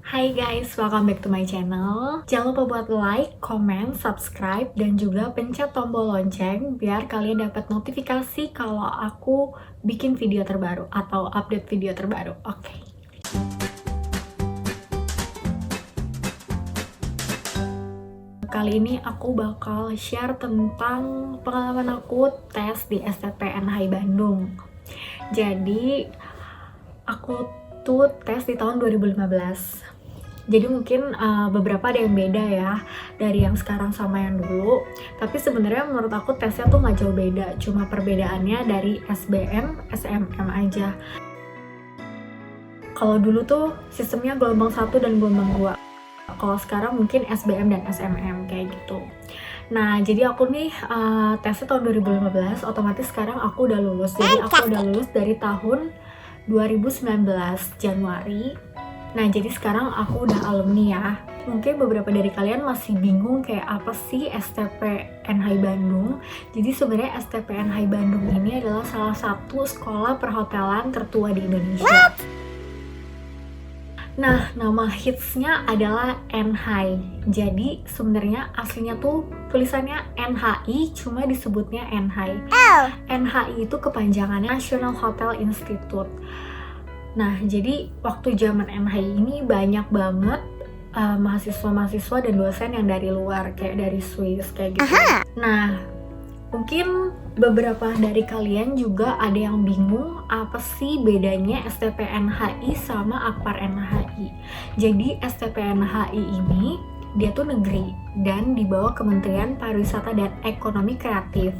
Hai guys, welcome back to my channel. Jangan lupa buat like, comment, subscribe, dan juga pencet tombol lonceng biar kalian dapat notifikasi kalau aku bikin video terbaru atau update video terbaru. Oke. Kali ini aku bakal share tentang pengalaman aku tes di STPNHI Bandung. Jadi, aku tuh tes di tahun 2015. Jadi mungkin beberapa ada yang beda ya dari yang sekarang sama yang dulu. Tapi sebenarnya menurut aku tesnya tuh nggak jauh beda. Cuma perbedaannya dari SBM, SMM aja. Kalau dulu tuh sistemnya gelombang 1 dan gelombang 2. Kalau sekarang mungkin SBM dan SMM kayak gitu. Nah, jadi aku nih tesnya tahun 2015, otomatis sekarang aku udah lulus. Jadi aku udah lulus dari tahun 2019 Januari. Nah, jadi sekarang aku udah alumni ya. Mungkin beberapa dari kalian masih bingung kayak apa sih STPNHI Bandung. Jadi sebenarnya STPNHI Bandung ini adalah salah satu sekolah perhotelan tertua di Indonesia. Nah, nama hitsnya adalah NHI. Jadi sebenarnya aslinya tuh tulisannya NHI, cuma disebutnya NHI. NHI itu kepanjangannya National Hotel Institute. Nah, jadi waktu zaman NHI ini banyak banget mahasiswa-mahasiswa dan dosen yang dari luar, kayak dari Swiss, kayak gitu. Nah, mungkin beberapa dari kalian juga ada yang bingung apa sih bedanya STPNHI sama Akpar NHI. Jadi STPNHI ini dia tuh negeri dan di bawah Kementerian Pariwisata dan Ekonomi Kreatif.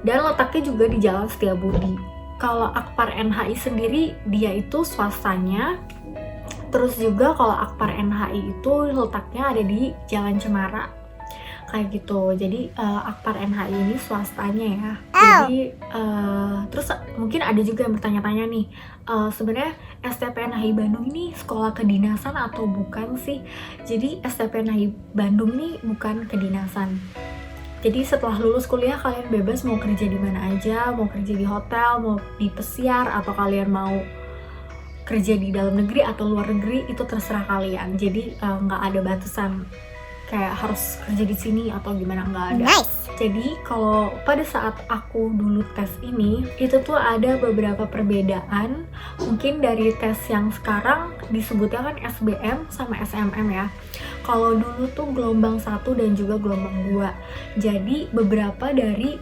Dan letaknya juga di Jalan Setiabudi. Kalau Akpar NHI sendiri dia itu swastanya. Terus juga kalau Akpar NHI itu letaknya ada di Jalan Cemara kayak gitu. Jadi Akpar NHI ini swastanya ya. Jadi terus mungkin ada juga yang bertanya-tanya nih, sebenarnya STPNHI Bandung ini sekolah kedinasan atau bukan sih? Jadi STPNHI Bandung nih bukan kedinasan. Jadi setelah lulus kuliah kalian bebas mau kerja di mana aja, mau kerja di hotel, mau di pesiar, atau kalian mau kerja di dalam negeri atau luar negeri, itu terserah kalian. Jadi nggak ada batasan kayak harus kerja di sini atau gimana, nggak ada. Jadi kalau pada saat aku dulu tes ini, itu tuh ada beberapa perbedaan. Mungkin dari tes yang sekarang disebutnya kan SBM sama SMM ya. Kalau dulu tuh gelombang 1 dan juga gelombang 2. Jadi beberapa dari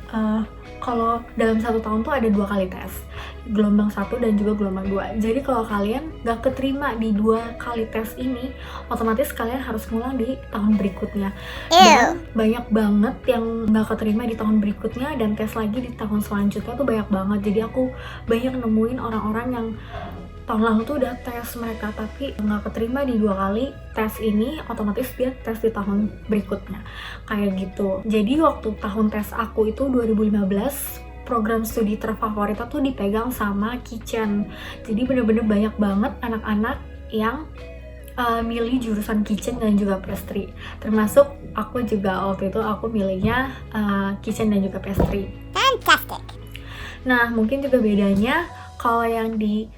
kalau dalam satu tahun tuh ada 2 kali tes, gelombang 1 dan juga gelombang 2. Jadi kalau kalian gak keterima di 2 kali tes ini, otomatis kalian harus ngulang di tahun berikutnya. Dan banyak banget yang gak keterima di tahun berikutnya dan tes lagi di tahun selanjutnya tuh banyak banget. Jadi aku banyak nemuin orang-orang yang tahun lalu tuh udah tes mereka tapi nggak keterima di 2 kali tes ini, otomatis dia tes di tahun berikutnya kayak gitu. Jadi waktu tahun tes aku itu 2015, program studi terfavoritnya tuh dipegang sama kitchen. Jadi bener-bener banyak banget anak-anak yang milih jurusan kitchen dan juga pastry, termasuk aku juga. Waktu itu aku milihnya kitchen dan juga pastry. Fantastic. Nah, mungkin juga bedanya kalau yang di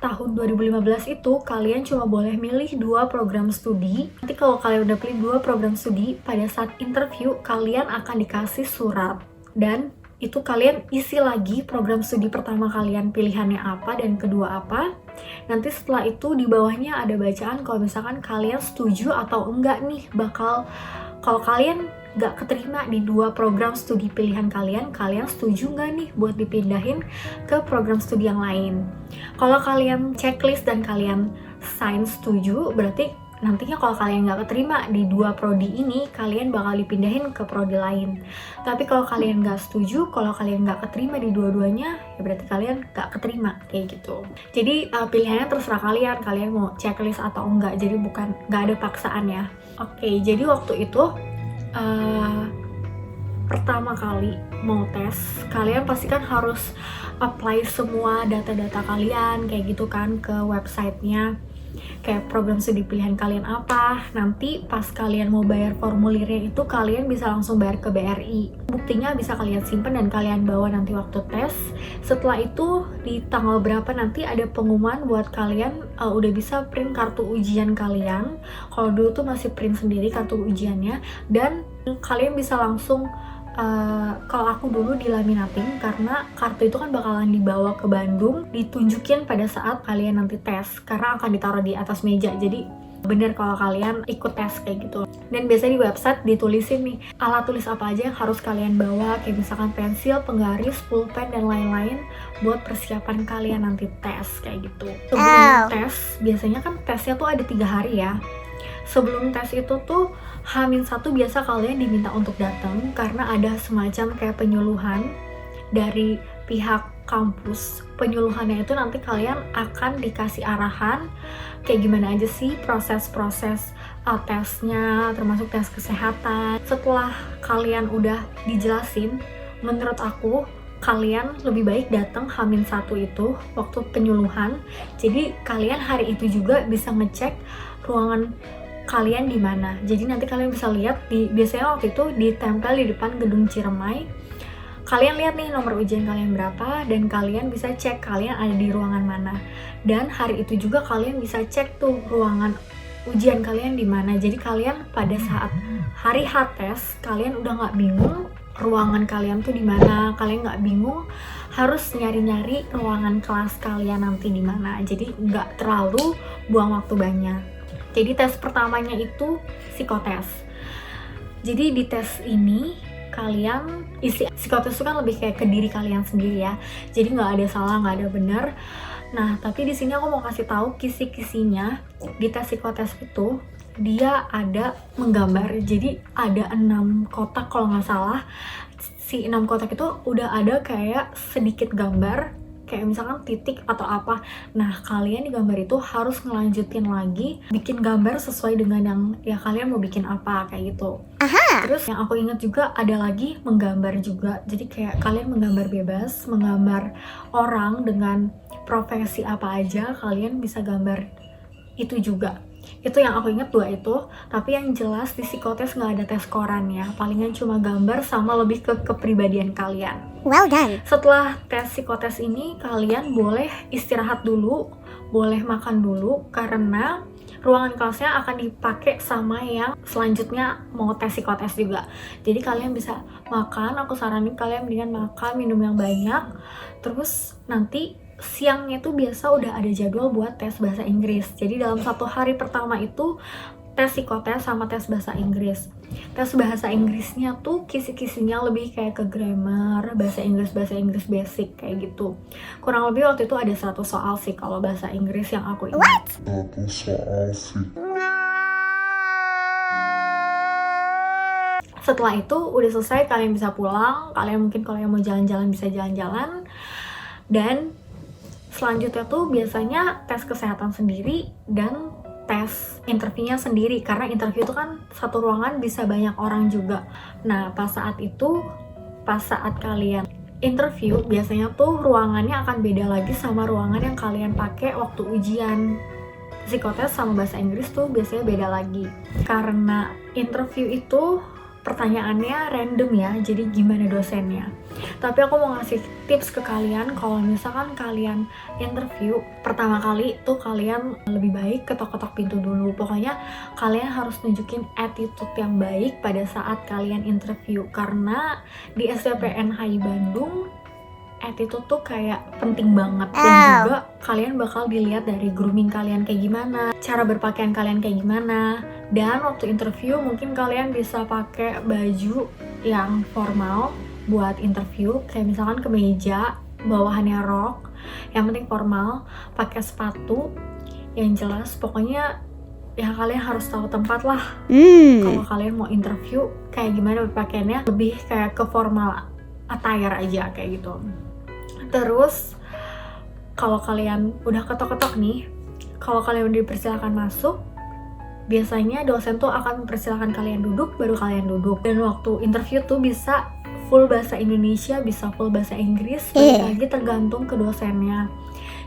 tahun 2015 itu kalian cuma boleh milih 2 program studi. Nanti kalau kalian udah pilih 2 program studi, pada saat interview kalian akan dikasih surat dan itu kalian isi lagi program studi pertama kalian pilihannya apa dan kedua apa. Nanti setelah itu di bawahnya ada bacaan kalau misalkan kalian setuju atau enggak nih bakal, kalau kalian gak keterima di 2 program studi pilihan kalian, kalian setuju nggak nih buat dipindahin ke program studi yang lain. Kalau kalian checklist dan kalian sign setuju, berarti nantinya kalau kalian nggak keterima di 2 prodi ini, kalian bakal dipindahin ke prodi lain. Tapi kalau kalian nggak setuju, kalau kalian nggak keterima di dua-duanya, ya berarti kalian nggak keterima kayak gitu. Jadi pilihannya terserah kalian, kalian mau checklist atau enggak. Jadi bukan, nggak ada paksaan ya. Oke, jadi waktu itu pertama kali mau tes, kalian pasti kan harus apply semua data-data kalian kayak gitu kan ke websitenya. kayak program studi pilihan kalian apa. Nanti pas kalian mau bayar formulirnya itu kalian bisa langsung bayar ke BRI. Buktinya bisa kalian simpen dan kalian bawa nanti waktu tes. Setelah itu di tanggal berapa nanti ada pengumuman buat kalian udah bisa print kartu ujian kalian. Kalau dulu tuh masih print sendiri kartu ujiannya, dan kalian bisa langsung kalau aku dulu dilaminating karena kartu itu kan bakalan dibawa ke Bandung, ditunjukin pada saat kalian nanti tes karena akan ditaruh di atas meja. Jadi bener kalau kalian ikut tes kayak gitu. Dan biasanya di website ditulisin nih alat tulis apa aja yang harus kalian bawa, kayak misalkan pensil, penggaris, pulpen dan lain-lain buat persiapan kalian nanti tes kayak gitu. Sebelum tes, biasanya kan tesnya tuh ada 3 hari ya. Sebelum tes itu tuh H-1 biasa kalian diminta untuk datang karena ada semacam kayak penyuluhan dari pihak kampus. Penyuluhannya itu nanti kalian akan dikasih arahan kayak gimana aja sih proses-proses tesnya, termasuk tes kesehatan. Setelah kalian udah dijelasin, menurut aku kalian lebih baik datang H-1 itu waktu penyuluhan. Jadi kalian hari itu juga bisa ngecek ruangan kalian di mana. Jadi nanti kalian bisa lihat biasanya waktu itu ditempel di depan gedung Ciremai. Kalian lihat nih nomor ujian kalian berapa dan kalian bisa cek kalian ada di ruangan mana. Dan hari itu juga kalian bisa cek tuh ruangan ujian kalian di mana. Jadi kalian pada saat hari H tes kalian udah nggak bingung ruangan kalian tuh di mana. Kalian nggak bingung harus nyari-nyari ruangan kelas kalian nanti di mana. Jadi nggak terlalu buang waktu banyak. Jadi tes pertamanya itu psikotes. Jadi di tes ini kalian isi psikotes itu kan lebih kayak ke diri kalian sendiri ya. Jadi nggak ada salah, nggak ada benar. Nah tapi di sini aku mau kasih tahu kisi-kisinya di tes psikotes itu dia ada menggambar. Jadi ada 6 kotak kalau nggak salah. Si 6 kotak itu udah ada kayak sedikit gambar, kayak misalkan titik atau apa. Nah kalian di gambar itu harus ngelanjutin lagi bikin gambar sesuai dengan yang ya kalian mau bikin apa kayak gitu. Terus yang aku ingat juga ada lagi menggambar juga. Jadi kayak kalian menggambar bebas, menggambar orang dengan profesi apa aja kalian bisa gambar itu juga. Itu yang aku ingat 2 itu. Tapi yang jelas di psikotes nggak ada tes koran ya, palingan cuma gambar sama lebih ke kepribadian kalian. Well done. Setelah tes psikotes ini kalian boleh istirahat dulu, boleh makan dulu karena ruangan kelasnya akan dipakai sama yang selanjutnya mau tes psikotes juga. Jadi kalian bisa makan, aku saranin kalian mendingan makan, minum yang banyak. Terus nanti siangnya itu biasa udah ada jadwal buat tes bahasa Inggris. Jadi dalam 1 hari pertama itu tes psikotes sama tes bahasa Inggris. Tes bahasa Inggrisnya tuh kisi-kisinya lebih kayak ke grammar, bahasa Inggris basic kayak gitu. Kurang lebih waktu itu ada 100 soal sih kalau bahasa Inggris yang aku ingat. 100 soal sih. Setelah itu udah selesai, kalian bisa pulang. Kalian mungkin kalau yang mau jalan-jalan bisa jalan-jalan. Dan selanjutnya tuh biasanya tes kesehatan sendiri dan tes interviewnya sendiri. Karena interview itu kan satu ruangan bisa banyak orang juga. Nah pas saat kalian interview biasanya tuh ruangannya akan beda lagi sama ruangan yang kalian pakai waktu ujian. Psikotes sama bahasa Inggris tuh biasanya beda lagi. Karena interview itu pertanyaannya random ya, jadi gimana dosennya. Tapi aku mau ngasih tips ke kalian, kalau misalkan kalian interview pertama kali tuh kalian lebih baik ketok-ketok pintu dulu. Pokoknya kalian harus nunjukin attitude yang baik pada saat kalian interview. Karena di SBMPTN Bandung attitude tuh kayak penting banget. Dan juga kalian bakal dilihat dari grooming kalian kayak gimana, cara berpakaian kalian kayak gimana. Dan waktu interview mungkin kalian bisa pakai baju yang formal buat interview, kayak misalkan kemeja, bawahannya rok, yang penting formal, pakai sepatu yang jelas. Pokoknya ya kalian harus tahu tempat lah. Kalau kalian mau interview kayak gimana berpakaiannya, lebih kayak ke formal attire aja kayak gitu. Terus kalau kalian udah ketok-ketok nih, kalau kalian udah dipersilakan masuk, biasanya dosen tuh akan mempersilahkan kalian duduk, baru kalian duduk. Dan waktu interview tuh bisa full bahasa Indonesia, bisa full bahasa Inggris, lagi tergantung ke dosennya.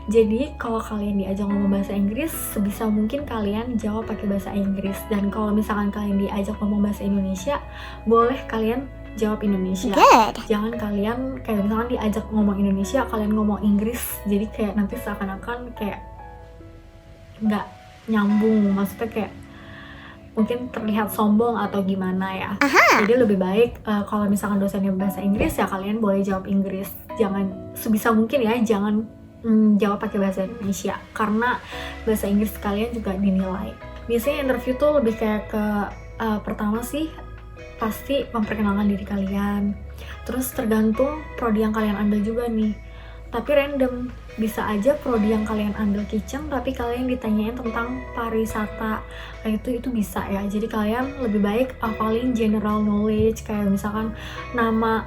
Jadi kalau kalian diajak ngomong bahasa Inggris, sebisa mungkin kalian jawab pakai bahasa Inggris. Dan kalau misalkan kalian diajak ngomong bahasa Indonesia, boleh kalian jawab Indonesia. Jangan kalian kayak misalkan diajak ngomong Indonesia, kalian ngomong Inggris, jadi kayak nanti seakan-akan kayak nggak nyambung, maksudnya kayak mungkin terlihat sombong atau gimana ya. Jadi lebih baik kalau misalkan dosennya bahasa Inggris ya kalian boleh jawab Inggris. Jangan sebisa mungkin ya jangan jawab pakai bahasa Indonesia karena bahasa Inggris kalian juga dinilai. Biasanya interview tuh lebih kayak ke pertama sih pasti memperkenalkan diri kalian. Terus tergantung prodi yang kalian ambil juga nih. Tapi random, bisa aja prodi yang kalian ambil kitchen tapi kalian ditanyain tentang pariwisata. Kayak itu bisa ya. Jadi kalian lebih baik hafalin general knowledge kayak misalkan nama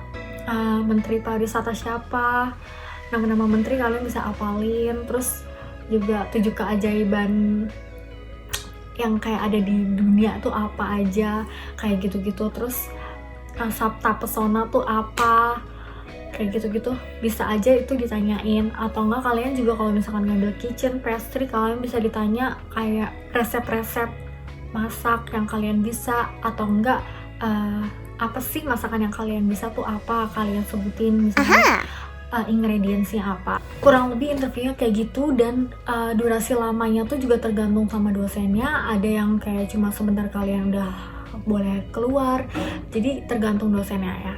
menteri pariwisata siapa. Nama-nama menteri kalian bisa hafalin. Terus juga 7 keajaiban yang kayak ada di dunia tuh apa aja, kayak gitu-gitu. Terus sabta pesona tuh apa, kayak gitu-gitu bisa aja itu ditanyain. Atau enggak kalian juga kalau misalkan ngambil kitchen pastry, kalian bisa ditanya kayak resep-resep masak yang kalian bisa. Atau enggak apa sih masakan yang kalian bisa tuh apa, kalian sebutin misalnya ingredientsnya apa. Kurang lebih interviewnya kayak gitu. Dan durasi lamanya tuh juga tergantung sama dosennya. Ada yang kayak cuma sebentar kalian udah boleh keluar, jadi tergantung dosennya ya.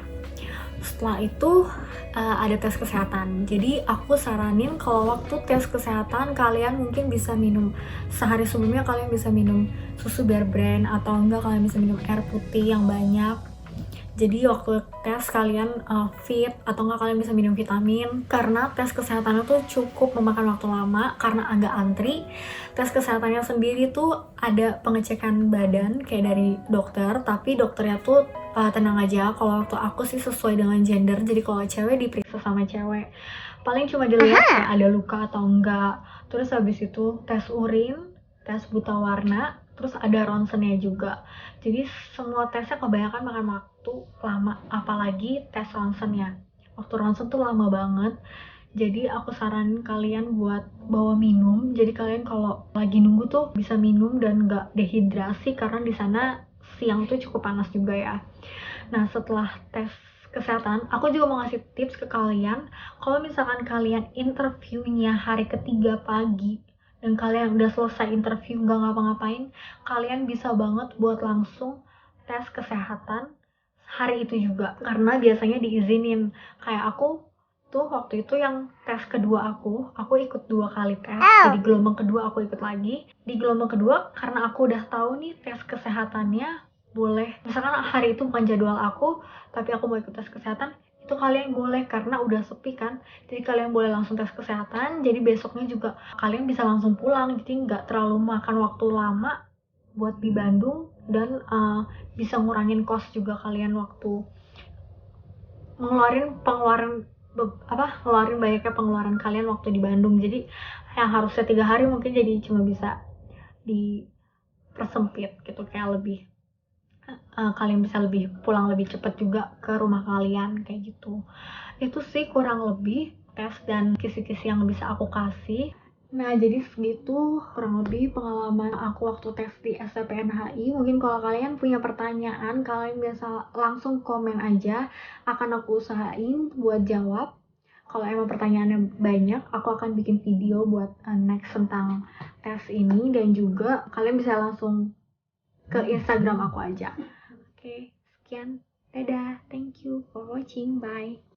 Setelah itu ada tes kesehatan. Jadi aku saranin kalau waktu tes kesehatan kalian mungkin bisa minum sehari sebelumnya, kalian bisa minum susu Bear Brand atau enggak kalian bisa minum air putih yang banyak. Jadi waktu tes kalian fit atau enggak kalian bisa minum vitamin. Karena tes kesehatannya tuh cukup memakan waktu lama karena agak antri. Tes kesehatannya sendiri tuh ada pengecekan badan kayak dari dokter, tapi dokternya tuh tenang aja. Kalau waktu aku sih sesuai dengan gender, jadi kalau cewek diperiksa sama cewek, paling cuma dilihat kayak ada luka atau enggak. Terus habis itu tes urin, tes buta warna, terus ada ronsennya juga. Jadi semua tesnya kebanyakan makan waktu lama, apalagi tes ronsennya. Waktu ronsen tuh lama banget. Jadi aku saranin kalian buat bawa minum. Jadi kalian kalau lagi nunggu tuh bisa minum dan nggak dehidrasi karena di sana siang tuh cukup panas juga ya. Nah setelah tes kesehatan, aku juga mau ngasih tips ke kalian. Kalau misalkan kalian interviewnya hari ketiga pagi dan kalian udah selesai interview nggak ngapa-ngapain, kalian bisa banget buat langsung tes kesehatan hari itu juga. Karena biasanya diizinin. Kayak aku tuh waktu itu yang tes kedua aku ikut 2 kali tes. Jadi gelombang kedua aku ikut lagi. Di gelombang kedua karena aku udah tahu nih tes kesehatannya boleh, misalkan hari itu bukan jadwal aku tapi aku mau ikut tes kesehatan, itu kalian boleh karena udah sepi kan. Jadi kalian boleh langsung tes kesehatan, jadi besoknya juga kalian bisa langsung pulang. Jadi nggak terlalu makan waktu lama buat di Bandung. Dan bisa ngurangin cost juga kalian waktu ngeluarin banyaknya pengeluaran kalian waktu di Bandung. Jadi yang harusnya 3 hari mungkin jadi cuma bisa dipersempit gitu, kayak lebih kalian bisa lebih pulang lebih cepat juga ke rumah kalian kayak gitu. Itu sih kurang lebih tes dan kisi-kisi yang bisa aku kasih. Nah jadi segitu kurang lebih pengalaman aku waktu tes di STPNHI. Mungkin kalau kalian punya pertanyaan kalian bisa langsung komen aja, akan aku usahain buat jawab. Kalau emang pertanyaannya banyak, aku akan bikin video buat next tentang tes ini. Dan juga kalian bisa langsung ke Instagram aku aja. Oke, sekian. Dadah. Thank you for watching. Bye.